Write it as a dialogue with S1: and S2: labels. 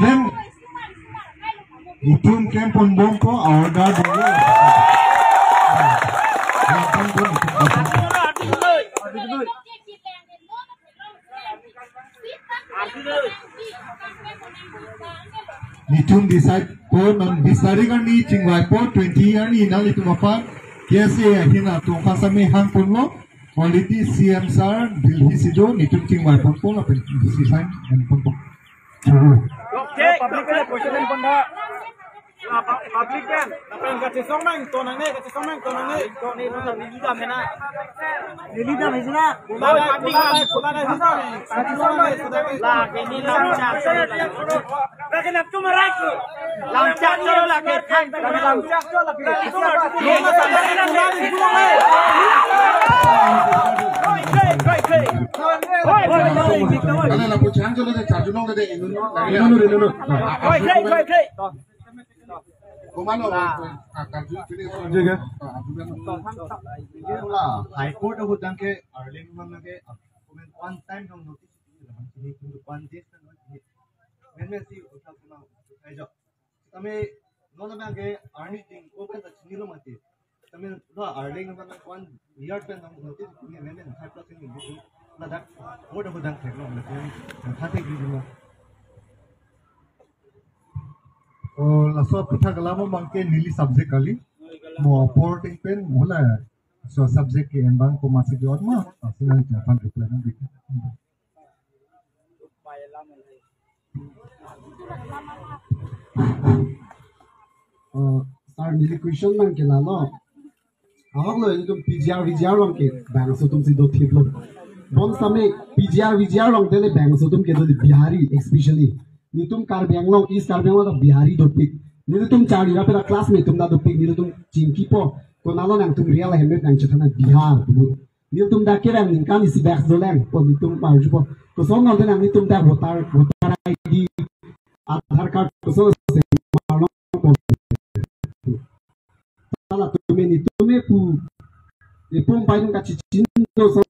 S1: Kem Itum kem pon bom ko order dulu. Itum decide ko man bisari kan ni chingwai po 20 year ni nang itum apa kiasi hina tu kasame hang punlo quality CM sir Delhi sido itum chingwai po ko la design and pon.
S2: Okay, public kan question pun dah. Public kan, apa yang kacau somang, tonang ni, kacau somang, tonang ni, kau ni nonton di lidah mana? Di lidah mana? Public kan, pulang dari sana. Kacau somang, lah, ini lancak. Lagi nak tu merajuk, lancak tu lagi, lancak tu lagi. Lama sampai pulang di pulang.
S1: Kalau nak pucang tu le charge nong le ini. Komando akan juga.
S3: High Court aku tangke Arling mana ke one time dong notice ini untuk one day kan ini sih usaha semua aja kami nona bangke Arling ting open tak sini lo mati kami lo Arling mana one year kan dong notice ini memang 5% ini bukan lah court aku tangke lo macam hati gitu lah.
S1: So pitha kalamo mangke nili subject kali mo porting pen mola so subject ke enbang ko masih di orma sinan japan reply na dik
S4: sir nili question man ke lalo awak lo ini tum PGR long ke bang so tum sido thiplo bon same PGR long tele bang so tum ke do bihari especially ni तुम कार्बियांगलोंग ईस्ट कार्बियांगलोंग तो बिहारी दोपिक ni तुम चारी या फिर क्लास में तुम ना दोपिक ni तुम चिंकी पो तो नालो नंग तुम रियल हेमेट नंग चतना बिहार ni तुम दा केरंग निकान इसी बैक्स दोलेंग पो ni तुम पार्टी पो तो सोंग नंग नंग ni तुम दा वोटर आईडी आधार कार्ड तो सो से मारनो पो साला तुम्हें ni तुम्हें पु ये पुम पाइन का चिचिन तो सो